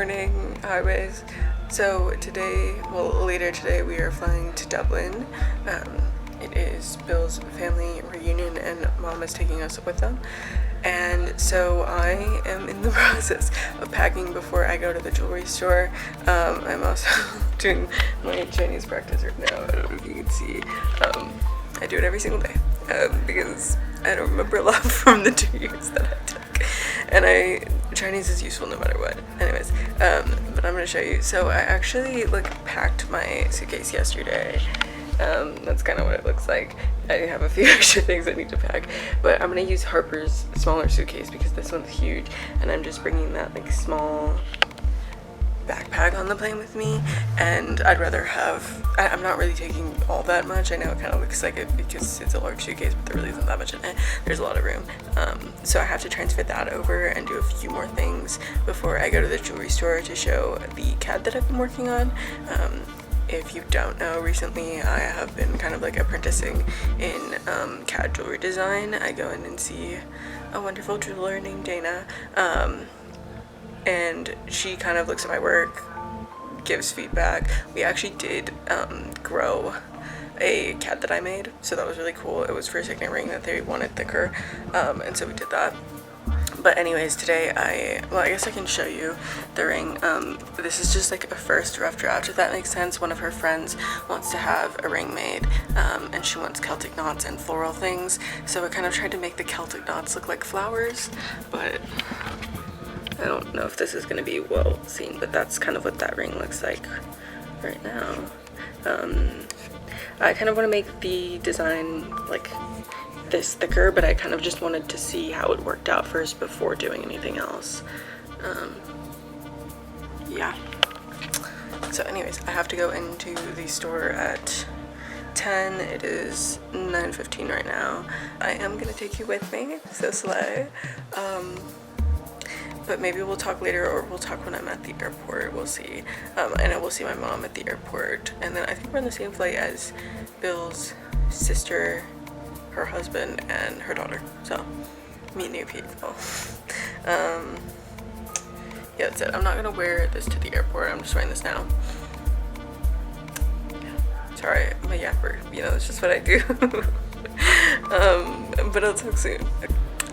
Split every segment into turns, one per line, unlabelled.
morning, highways. So today, well, later today, we are flying to Dublin. It is Bill's family reunion, and Mom is taking us with them. And so I am in the process of packing before I go to the jewelry store. I'm also doing my Chinese practice right now. I don't know if you can see. I do it every single day because I don't remember a lot from the 2 years that I took. And Chinese is useful no matter what. Anyways, but I'm gonna show you. So I actually packed my suitcase yesterday. That's kind of what it looks like. I have a few extra things I need to pack, but I'm gonna use Harper's smaller suitcase because this one's huge, and I'm just bringing that small backpack on the plane with me. And I'd rather have, I'm not really taking all that much. I know it kind of looks like it because it's a large suitcase, but there really isn't that much in it. There's a lot of room, so I have to transfer that over and do a few more things before I go to the jewelry store to show the CAD that I've been working on. If you don't know, recently I have been kind of apprenticing in CAD jewelry design. I go in and see a wonderful jeweler named Dana, and she kind of looks at my work, gives feedback. We actually did grow a CAD that I made, so that was really cool. It was for a signet ring that they wanted thicker, and so we did that. But anyways, today I guess I can show you the ring. This is just a first rough draft, if that makes sense. One of her friends wants to have a ring made, and she wants Celtic knots and floral things. So I kind of tried to make the Celtic knots look like flowers, but I don't know if this is going to be well seen, but that's kind of what that ring looks like right now. I kind of want to make the design this thicker, but I kind of just wanted to see how it worked out first before doing anything else. Yeah. So anyways, I have to go into the store at 10. It is 9:15 right now. I am gonna take you with me, so slay. But maybe we'll talk later, or we'll talk when I'm at the airport. We'll see. And I will see my mom at the airport, and then I think we're on the same flight as Bill's sister, her husband, and her daughter. So meet new people. Yeah, that's it. I'm not gonna wear this to the airport. I'm just wearing this now. Sorry, I'm a yapper. It's just what I do. But I'll talk soon.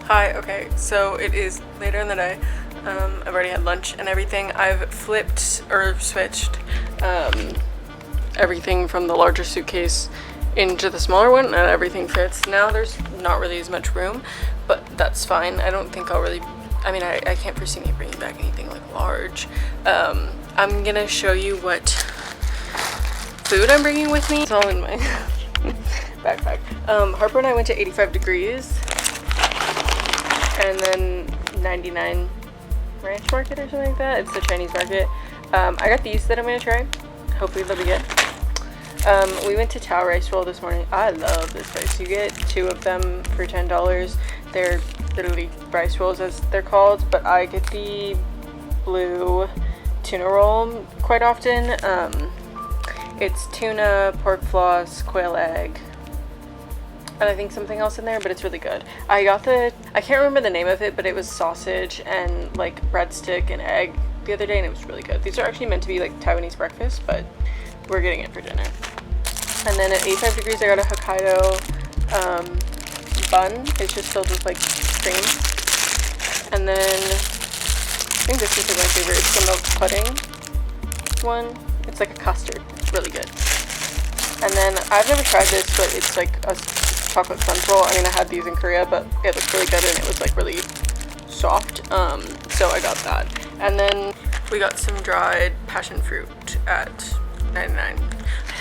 Hi. Okay, so it is later in the day. I've already had lunch and everything. I've flipped or switched everything from the larger suitcase into the smaller one, and everything fits. Now there's not really as much room, but that's fine. I don't think I'll really, I can't foresee me bringing back anything large. I'm gonna show you what food I'm bringing with me. It's all in my backpack. Harper and I went to 85 Degrees and then 99 Ranch Market or something like that. It's the Chinese market. I got these that I'm gonna try. Hopefully they'll be good. We went to Tao Rice Roll this morning. I love this place. You get 2 of them for $10. They're literally rice rolls as they're called, but I get the blue tuna roll quite often. It's tuna, pork floss, quail egg, and I think something else in there, but it's really good. I can't remember the name of it, but it was sausage and breadstick and egg the other day, and it was really good. These are actually meant to be Taiwanese breakfast, but we're getting it for dinner. And then at 85 Degrees, I got a Hokkaido bun. It's just filled with cream. And then I think this is my favorite. It's the milk pudding one. It's like a custard. It's really good. And then I've never tried this, but it's a chocolate sponge roll. I had these in Korea, but it looked really good, and it was really soft. So I got that. And then we got some dried passion fruit at 99.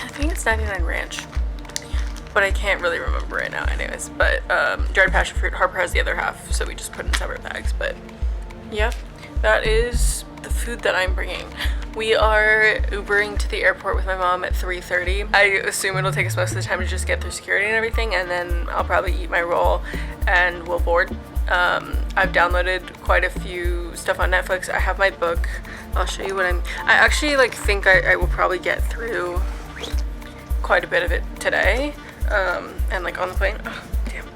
I think it's 99 Ranch, but I can't really remember right now. Anyways, but dried passion fruit. Harper has the other half, so we just put in separate bags. But yeah, that is the food that I'm bringing. We are Ubering to the airport with my mom at 3:30. I assume it'll take us most of the time to just get through security and everything, and then I'll probably eat my roll and we'll board. I've downloaded quite a few stuff on Netflix. I have my book. I'll show you what I actually think I will probably get through quite a bit of it today. And on the plane. Oh, damn.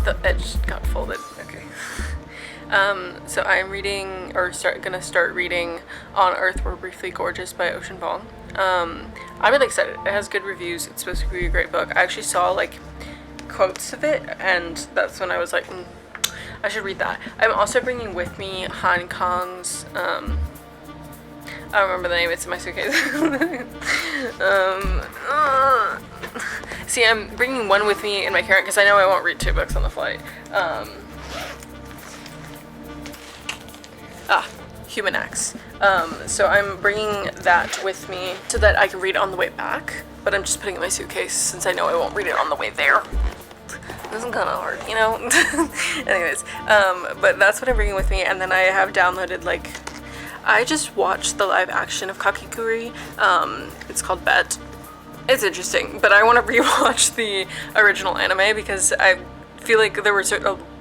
The edge got folded. Okay. So I'm reading, or gonna start reading On Earth We're Briefly Gorgeous by Ocean Vuong. I'm really excited. It has good reviews. It's supposed to be a great book. I actually saw like quotes of it, and that's when I was like, I should read that. I'm also bringing with me Han Kang's, I don't remember the name, it's in my suitcase. See, I'm bringing one with me in my carry-on because I know I won't read 2 books on the flight. Human Acts. So I'm bringing that with me so that I can read it on the way back, but I'm just putting it in my suitcase since I know I won't read it on the way there. This is kind of hard, you know? Anyways, but that's what I'm bringing with me, and then I have downloaded, like, I just watched the live action of Kakikuri. It's called Bet. It's interesting, but I want to rewatch the original anime because I feel like there were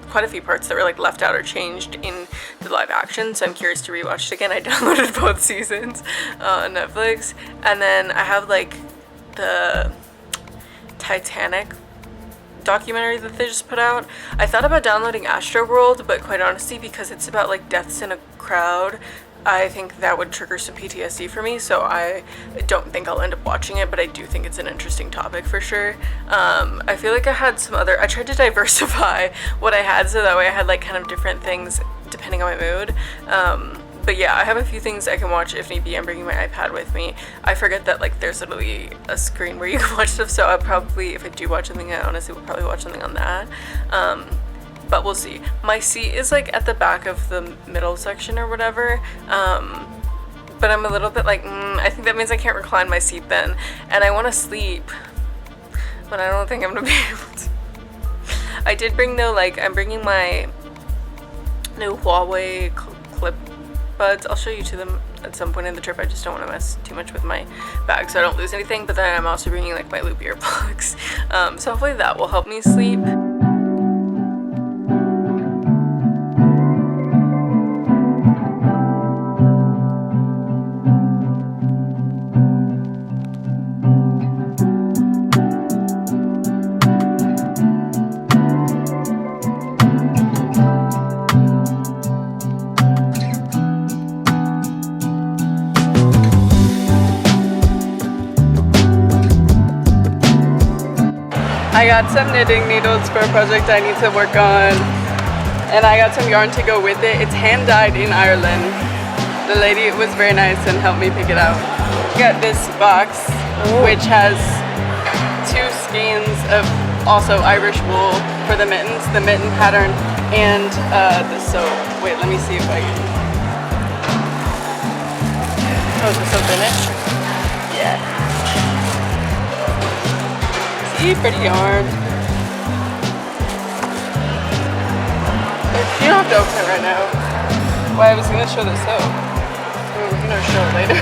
quite a few parts that were like left out or changed in the live action, so I'm curious to rewatch it again. I downloaded both seasons on Netflix, and then I have like the Titanic documentary that they just put out. I thought about downloading Astroworld, but quite honestly, because it's about like deaths in a crowd, I think that would trigger some PTSD for me, so I don't think I'll end up watching it, but I do think it's an interesting topic for sure. I feel like I had I tried to diversify what I had so that way I had like kind of different things depending on my mood. But yeah, I have a few things I can watch if need be. I'm bringing my iPad with me. I forget that like there's literally a screen where you can watch stuff, so I'll probably, if I do watch something, I honestly will probably watch something on that. But we'll see. My seat is like at the back of the middle section or whatever, but I'm a little bit like, I think that means I can't recline my seat then, and I want to sleep, but I don't think I'm gonna be able to. I did bring though, like, I'm bringing my new Huawei clip buds. I'll show you to them at some point in the trip. I just don't want to mess too much with my bag so I don't lose anything, but then I'm also bringing like my loop earplugs, so hopefully that will help me sleep. I got some knitting needles for a project I need to work on, and I got some yarn to go with it. It's hand dyed in Ireland. The lady was very nice and helped me pick it out. Got this box, which has 2 skeins of also Irish wool for the mittens, the mitten pattern, and the sew. Wait, let me see if I can. Oh, is the sew finished? Yeah. Pretty yarn. You don't have to open it right now. Well, I was gonna show the sew. We're gonna show it later.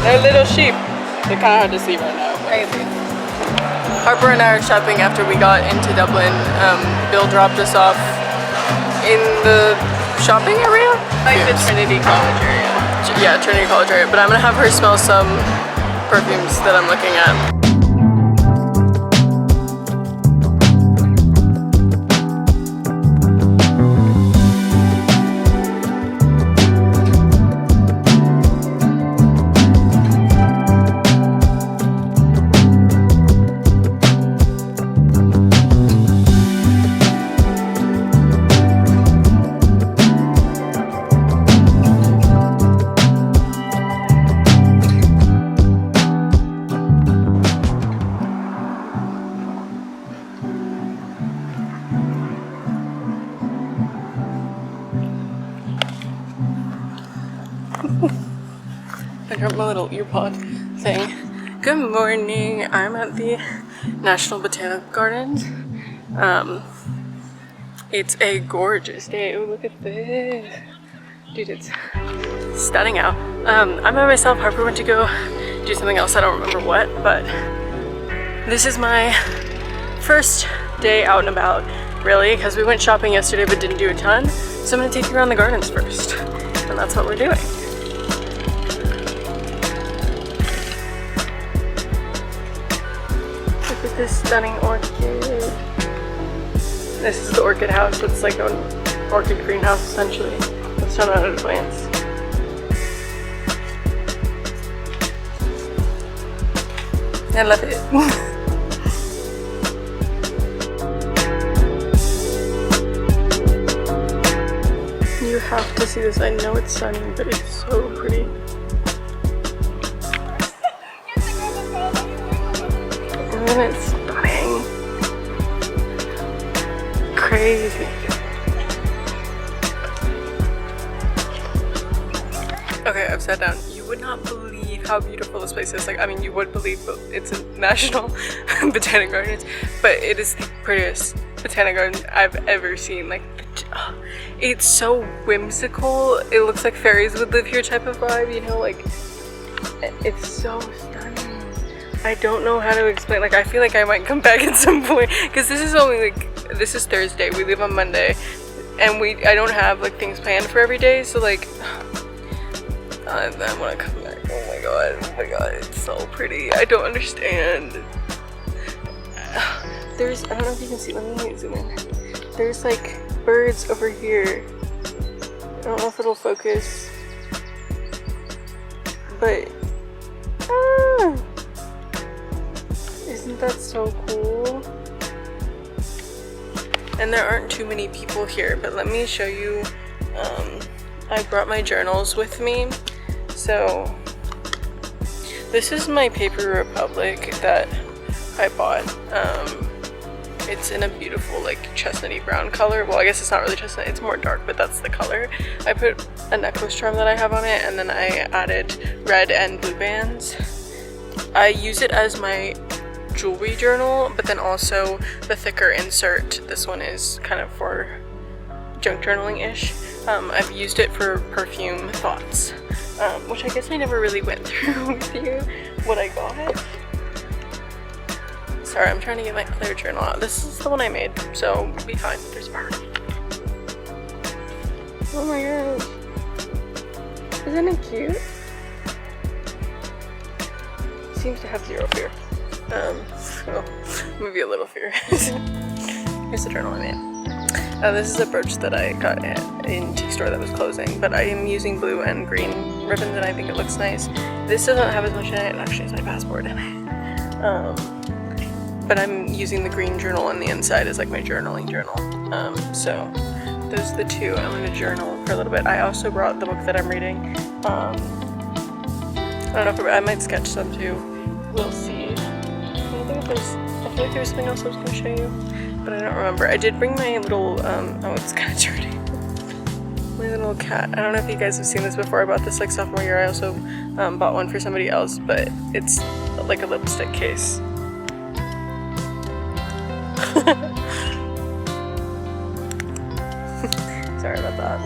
They're little sheep. They're kind of hard to see right now. Crazy. Harper and I are shopping after we got into Dublin. Bill dropped us off in the shopping area? Like the Trinity College area. Yeah, Trinity College area. But I'm gonna have her smell some perfumes that I'm looking at. I dropped my little earpod thing. Good morning. I'm at the National Botanical Gardens. It's a gorgeous day. Oh, look at this. Dude, it's stunning out. I'm by myself. Harper went to go do something else. I don't remember what, but this is my first day out and about, really, because we went shopping yesterday but didn't do a ton. So I'm gonna take you around the gardens first, and that's what we're doing. Look at this stunning orchid. This is the orchid house. It's like an orchid greenhouse essentially. Let's turn out the plants. I love it. You have to see this. I know it's sunny, but it's so pretty. Isn't it stunning? Crazy. Okay, I've sat down. You would not believe how beautiful this place is. Like, I mean, you would believe, but it's a national botanic garden, but it is the prettiest botanic garden I've ever seen. Like, it's so whimsical. It looks like fairies would live here type of vibe, you know, like, it's so stunning. I don't know how to explain. Like, I feel like I might come back at some point, because this is only like, this is Thursday, we leave on Monday, and I don't have like things planned for every day, so like, I want to come back. Oh my god, it's so pretty. I don't understand. There's, I don't know if you can see, let me zoom in. There's like birds over here. I don't know if it'll focus, but isn't that so cool? And there aren't too many people here, but let me show you. I brought my journals with me. So this is my Paper Republic that I bought. It's in a beautiful like chestnutty brown color. Well, I guess it's not really chestnut, it's more dark, but that's the color. I put a necklace charm that I have on it, and then I added red and blue bands. I use it as my jewelry journal, but then also the thicker insert. This one is kind of for junk journaling-ish. I've used it for perfume thoughts, which I guess I never really went through with you what I got. Sorry, I'm trying to get my other journal out. This is the one I made, so be fine. There's a bird. Oh my gosh. Isn't it cute? Seems to have zero fear. Well, maybe a little fear. Here's the journal I made. This is a brooch that I got at an antique store that was closing, but I am using blue and green ribbons and I think it looks nice. This doesn't have as much in it. Actually, it's my passport in it. But I'm using the green journal on the inside as like my journaling journal. So those are the two. I'm going to journal for a little bit. I also brought the book that I'm reading. I don't know if I might sketch some too. We'll see. I feel like there was something else I was going to show you, but I don't remember. I did bring my little, oh, it's kind of dirty. My little cat. I don't know if you guys have seen this before. I bought this like sophomore year. I also bought one for somebody else, but it's like a lipstick case. Sorry about that.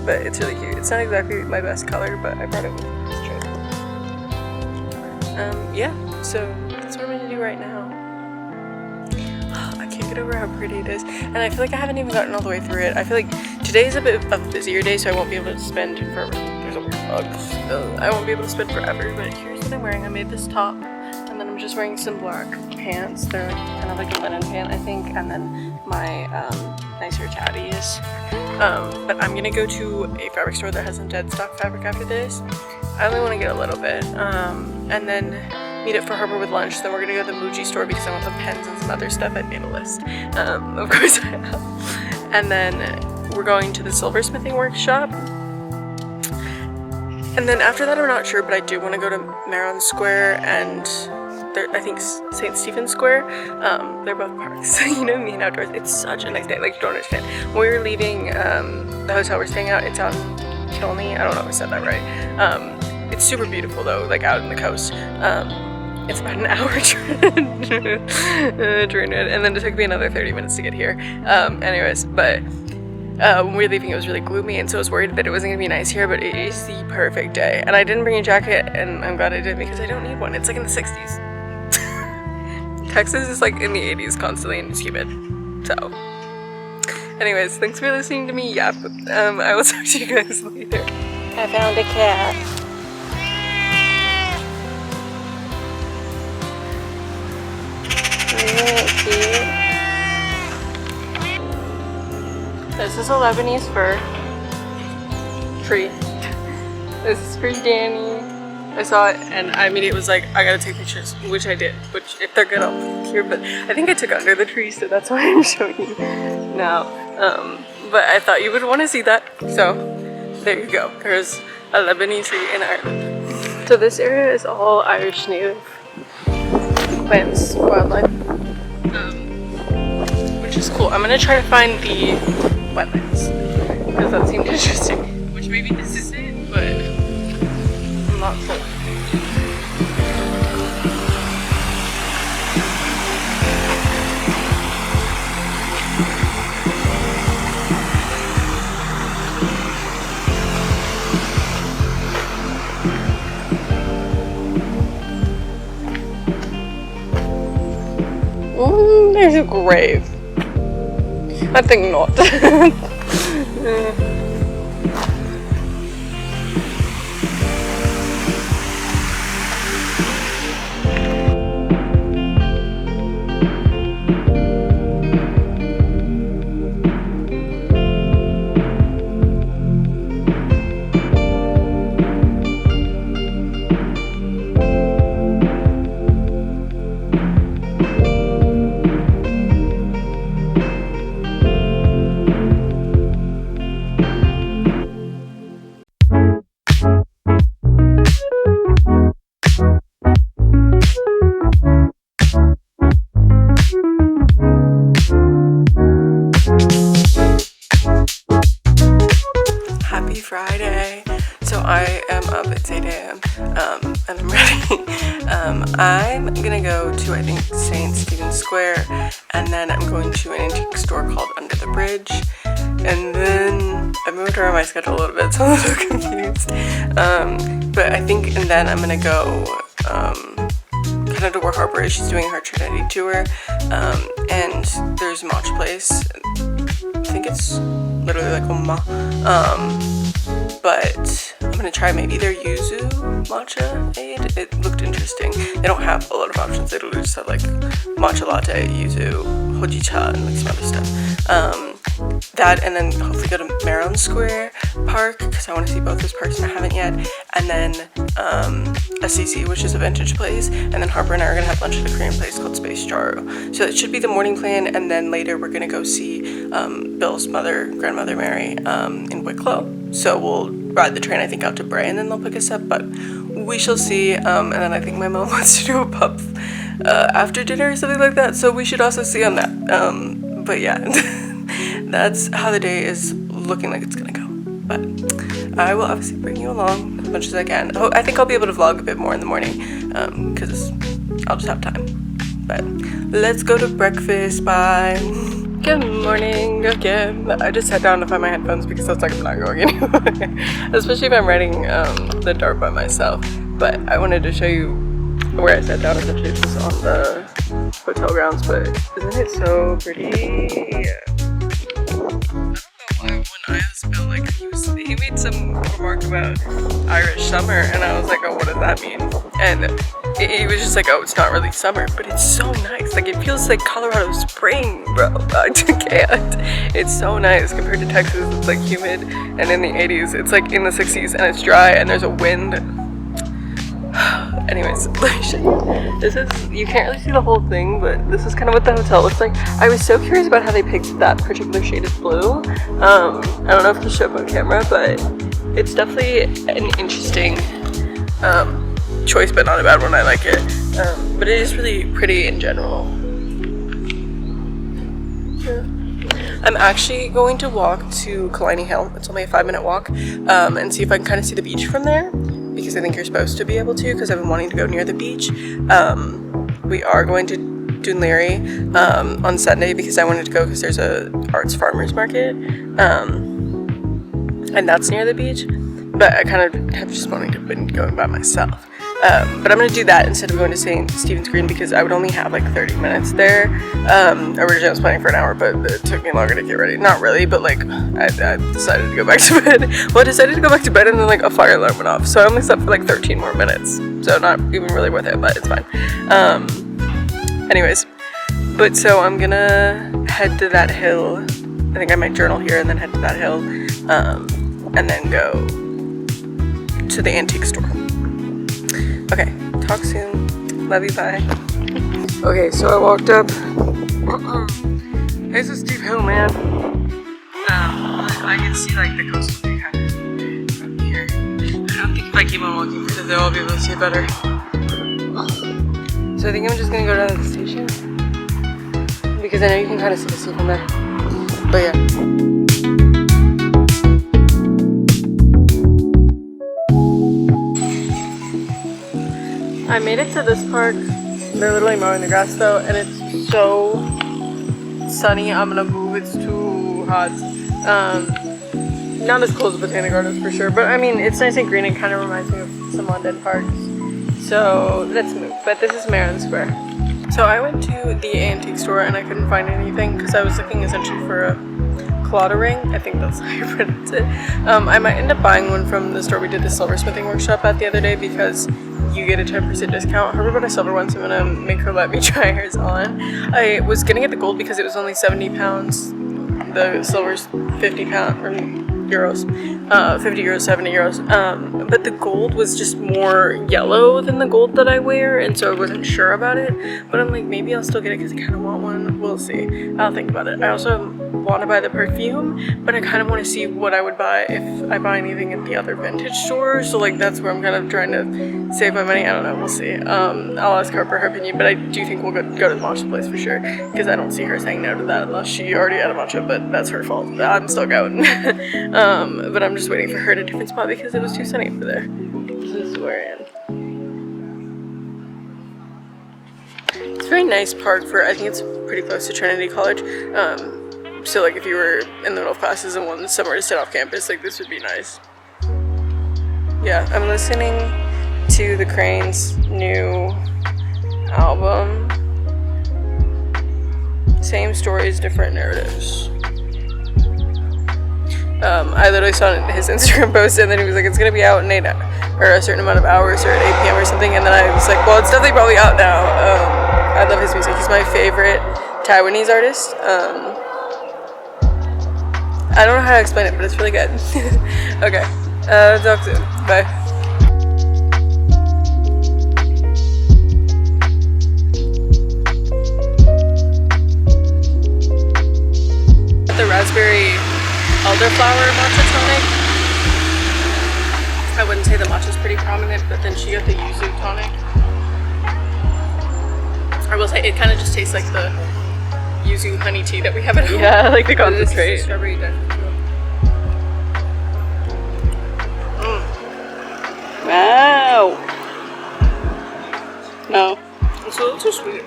But it's really cute. It's not exactly my best color, but I brought it with this trip. Yeah, so that's what I'm gonna do right now. I can't get over how pretty it is, and I feel like I haven't even gotten all the way through it. I feel like today is a bit of a busier day, so I won't be able to spend forever. There's a weird bug. I won't be able to spend forever, but here's what I'm wearing. I made this top, and then I'm just wearing some black pants. They're kind of like a linen pant, I think, and then my nicer chatties. But I'm gonna go to a fabric store that has some dead stock fabric after this. I only want to get a little bit, and then meet up for Harper with lunch. Then we're gonna go to the Muji store because I want some pens and some other stuff. I made a list. Of course I have. And then we're going to the silversmithing workshop. And then after that, I'm not sure, but I do want to go to Maron Square and I think St. Stephen's Square. They're both parks, you know, me and outdoors. It's such a nice day, like you don't understand. When we were leaving the hotel we're staying at, it's on Kilney. I don't know if I said that right. It's super beautiful though, like out in the coast. It's about an hour turn and then it took me another 30 minutes to get here. Anyways, but when we were leaving it was really gloomy, and so I was worried that it wasn't gonna be nice here, but it is the perfect day. And I didn't bring a jacket, and I'm glad I did because I don't need one. It's like in the 60s. Texas is like in the 80s constantly and it's humid. So anyways, thanks for listening to me yap. I will talk to you guys later. I found a cat. Isn't it cute? this is a Lebanese fir tree. This is for Danny. I saw it and I immediately was like, I gotta take pictures, which I did. Which, if they're good, I'll put here. But I think I took under the tree, so that's why I'm showing you now. But I thought you would want to see that, so there you go. There's a Lebanese tree in Ireland. So this area is all Irish native plants, wildlife, which is cool. I'm gonna try to find the wetlands because that seemed interesting. Which maybe this is it, but I'm not full. There's a grave. I think not. Friday, so I am up at 8 a.m. And I'm ready. I'm gonna go to, I think, St. Stephen's Square, and then I'm going to an antique store called Under the Bridge, and then I moved around my schedule a little bit, so I'm a little confused. But I think, and then I'm gonna go kind of to where Harper is. She's doing her Trinity tour, and there's a matcha place. I think it's literally like Oma. But I'm gonna try maybe their yuzu matcha aid. It looked interesting. They don't have a lot of options. They literally just have like matcha latte, yuzu, hojicha, and like some other stuff. That, and then hopefully go to Maryland Square Park because I want to see both those parks and I haven't yet. And then Assisi, which is a vintage place. And then Harper and I are gonna have lunch at a Korean place called Space Jaro. So that should be the morning plan. And then later we're gonna go see Bill's grandmother Mary, in Wicklow. So we'll ride the train, I think, out to Bray, and then they'll pick us up, but we shall see. And then I think my mom wants to do a pub after dinner or something like that, so we should also see on that. But yeah, that's how the day is looking like it's gonna go. But I will obviously bring you along as much as I can. I think I'll be able to vlog a bit more in the morning, because I'll just have time. But let's go to breakfast. Bye. Good morning again. I just sat down to find my headphones because I was like, I'm not going anywhere. Especially if I'm riding the dart by myself. But I wanted to show you where I sat down. Essentially, it's just on the hotel grounds. But isn't it so pretty? I don't know why when I asked Bill, like, he made some remark about Irish summer, and I was like, oh, what does that mean? And he was just like, oh, it's not really summer, but it's so nice. Like, it feels like Colorado spring, bro. I can't. It's so nice compared to Texas. It's like humid, and in the 80s, it's like in the 60s, and it's dry, and there's a wind. Anyways, this is, you can't really see the whole thing, but this is kind of what the hotel looks like. I was so curious about how they picked that particular shade of blue. I don't know if it'll show up on camera, but it's definitely an interesting choice, but not a bad one. I like it. But it is really pretty in general. Yeah. I'm actually going to walk to Killiney Hill. It's only a 5-minute walk, and see if I can kind of see the beach from there, because I think you're supposed to be able to, because I've been wanting to go near the beach. We are going to Dunleary on Sunday because I wanted to go because there's a arts farmers market, and that's near the beach. But I kind of have just wanted to been going by myself. But I'm going to do that instead of going to St. Stephen's Green because I would only have like 30 minutes there. Originally I was planning for an hour, but it took me longer to get ready. Not really, but like I decided to go back to bed. Well, I decided to go back to bed and then like a fire alarm went off. So I only slept for like 13 more minutes. So not even really worth it, but it's fine. Anyways, but so I'm going to head to that hill I think I might journal here and then head to that hill, and then go to the antique store. Okay, talk soon. Love you, bye. Okay, so I walked up. It's a steep hill, man. I can see like the coastal view kind of from here. I don't think if I keep on walking further, though, I'll be able to see it better. So I think I'm just gonna go down to the station because I know you can kind of see the sea from there. But yeah. I made it to this park. They're literally mowing the grass though, and it's so sunny. I'm gonna move. It's too hot. Not as cool as Botanic Gardens for sure, but I mean it's nice and green. It kind of reminds me of some London parks. So let's move. But this is Merrion Square. So I went to the antique store and I couldn't find anything because I was looking essentially for a Clawder ring. I think that's how you pronounce it. I might end up buying one from the store we did the silversmithing workshop at the other day because you get a 10% discount. Her bought a silver one, so I'm gonna make her let me try hers on. I was gonna get the gold because it was only 70 pounds. The silver's 50 pounds or euros, 50 euros, 70 euros. But the gold was just more yellow than the gold that I wear, and so I wasn't sure about it. But I'm like, maybe I'll still get it because I kind of want one. We'll see. I'll think about it. I also want to buy the perfume, but I kind of want to see what I would buy if I buy anything at the other vintage stores. So like that's where I'm kind of trying to save my money. I don't know. We'll see. I'll ask her for her opinion, but I do think we'll go to the matcha place for sure because I don't see her saying no to that unless she already had a matcha, but that's her fault. I'm still going. But I'm just waiting for her at a different spot because it was too sunny over there. This is where I am. It's a very nice park for, I think it's pretty close to Trinity College. So like if you were in the middle of classes and wanted somewhere to sit off campus, like this would be nice. Yeah, I'm listening to the Cranes' new album. Same stories, different narratives. I literally saw his Instagram post and then he was like, it's gonna be out in or a certain amount of hours or at 8 p.m. or something, and then I was like, well, it's definitely probably out now. I love his music. He's my favorite Taiwanese artist. I don't know how to explain it, but it's really good. Okay, talk soon. Bye. The raspberry elderflower matcha tonic. I wouldn't say the matcha's pretty prominent, but then she got the yuzu tonic. I will say it kind of just tastes like the yuzu honey tea that we have at home. Yeah, like the concentrate. Strawberry Wow. No. It's a little too sweet.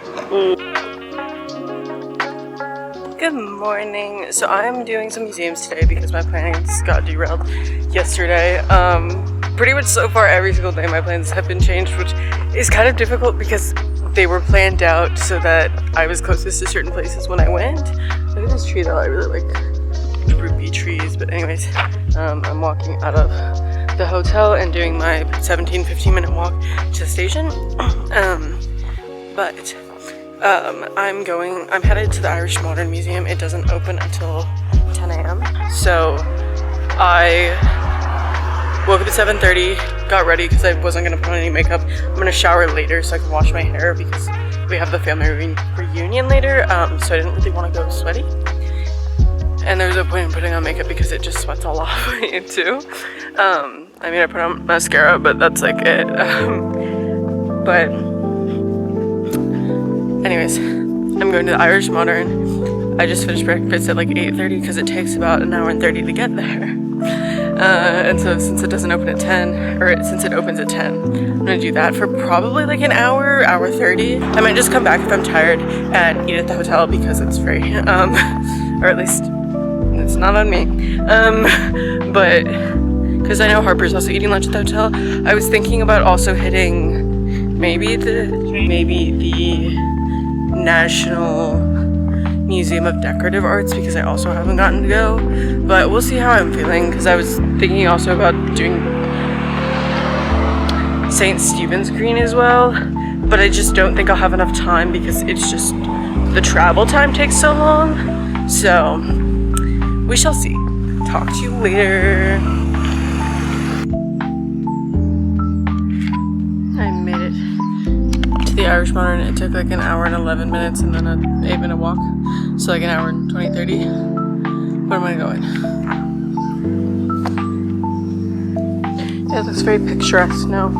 Good morning. So I'm doing some museums today because my plans got derailed yesterday. Pretty much so far every single day my plans have been changed, which is kind of difficult because they were planned out so that I was closest to certain places when I went. Look at this tree though, I really like droopy trees. But anyways, I'm walking out of the hotel and doing my 15 minute walk to the station. I'm headed to the Irish Modern Museum. It doesn't open until 10 a.m. So I woke up at 7:30, got ready because I wasn't going to put on any makeup. I'm going to shower later so I can wash my hair because we have the family reunion later, so I didn't really want to go sweaty. And there was no point in putting on makeup because it just sweats all off me too. I mean, I put on mascara, but that's like it. But anyways, I'm going to the Irish Modern. I just finished breakfast at like 8:30 because it takes about an hour and 30 to get there. And so since it doesn't open at 10, or since it opens at 10, I'm gonna do that for probably like an hour 30. I might just come back if I'm tired and eat at the hotel because it's free. Or at least it's not on me. But because I know Harper's also eating lunch at the hotel, I was thinking about also hitting maybe the National Museum of Decorative Arts because I also haven't gotten to go, but we'll see how I'm feeling because I was thinking also about doing St. Stephen's Green as well, but I just don't think I'll have enough time because it's just the travel time takes so long. So we shall see. Talk to you later. I made it to the Irish Modern. It took like an hour and 11 minutes and then an 8-minute walk. So like an hour and 20, 30. Where am I going? Yeah, it looks very picturesque now.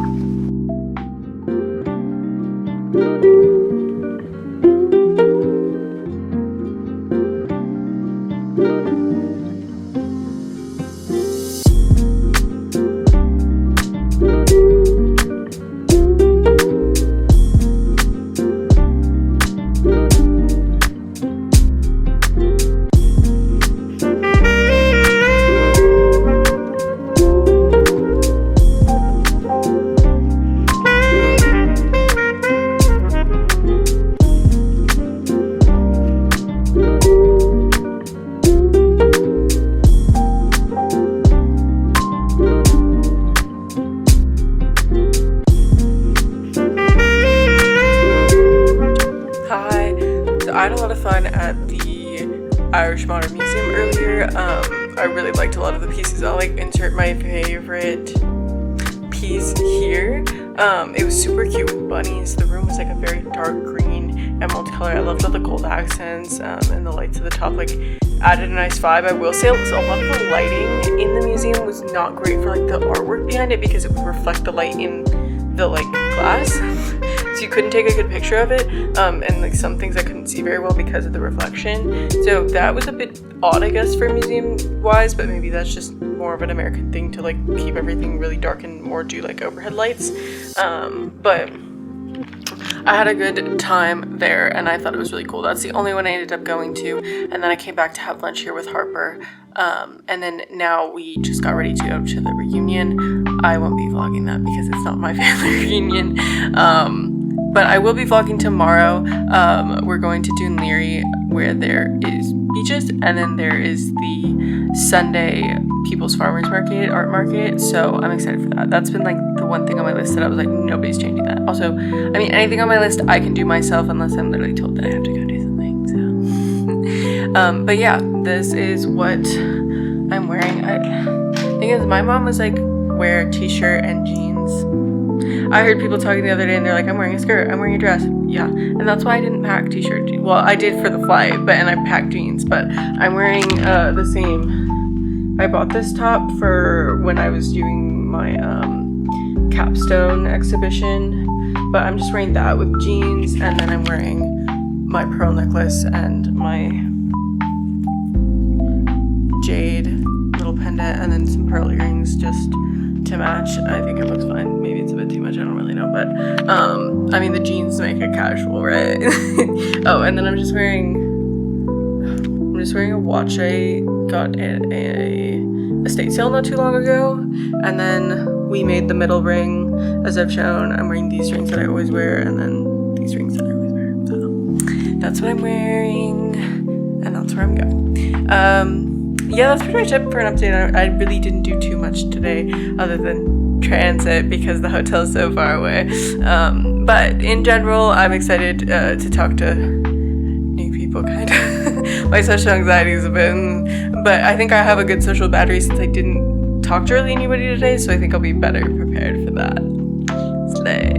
I had a lot of fun at the Irish Modern Museum earlier. I really liked a lot of the pieces. I'll like insert my favorite piece here. It was super cute with bunnies. The room was like a very dark green emerald color. I loved all the gold accents and the lights at the top like added a nice vibe. I will say a lot of the lighting in the museum was not great for like the artwork behind it because it would reflect the light in the like glass. So you couldn't take a good picture of it, and like some things I couldn't see very well because of the reflection. So that was a bit odd, I guess, for museum wise, but maybe that's just more of an American thing to like keep everything really dark and more do like overhead lights. But I had a good time there and I thought it was really cool. That's the only one I ended up going to, and then I came back to have lunch here with Harper. And then now we just got ready to go to the reunion. I won't be vlogging that because it's not my family reunion. But I will be vlogging tomorrow. We're going to Dún Laoghaire where there is beaches, and then there is the Sunday People's Farmers Market, art market. So I'm excited for that. That's been like the one thing on my list that I was like, nobody's changing that. Also, I mean, anything on my list I can do myself unless I'm literally told that I have to go do something. So, but yeah, this is what I'm wearing. The thing is, my mom was like, wear a t-shirt and jeans. I heard people talking the other day and they're like, I'm wearing a skirt, I'm wearing a dress. Yeah, and that's why I didn't pack t-shirt. Well, I did for the flight, and I packed jeans, but I'm wearing the same. I bought this top for when I was doing my capstone exhibition, but I'm just wearing that with jeans, and then I'm wearing my pearl necklace and my jade little pendant, and then some pearl earrings just to match. I think it looks fine. Maybe it's a bit too much, I don't really know, but I mean the jeans make it casual, right? Oh, and then I'm just wearing a watch I got at a estate sale not too long ago, and then we made the middle ring as I've shown. I'm wearing these rings that I always wear, and then these rings that I always wear. So that's what I'm wearing, and that's where I'm going. Yeah, that's pretty much it for an update. I really didn't do too much today other than transit because the hotel's so far away. But in general, I'm excited to talk to new people, kind of. My social anxiety is a bit, but I think I have a good social battery since I didn't talk to really anybody today, so I think I'll be better prepared for that. Slay.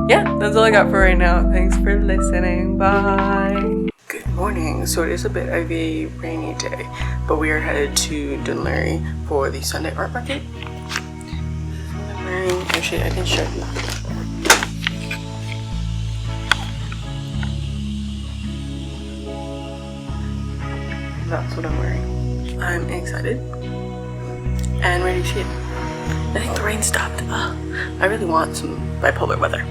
Yeah, that's all I got for right now. Thanks for listening. Bye. Good morning. So it is a bit of a rainy day, but we are headed to Dún Laoghaire for the Sunday art market. I'm wearing, actually I can show you. That's what I'm wearing. I'm excited and ready to see it. I think the rain stopped. I really want some bipolar weather.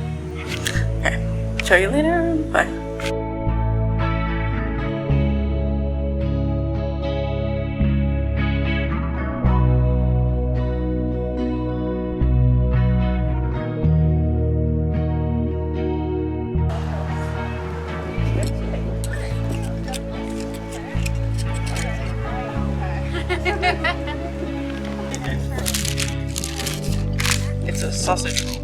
Okay, show you later. Bye. It's a sausage roll.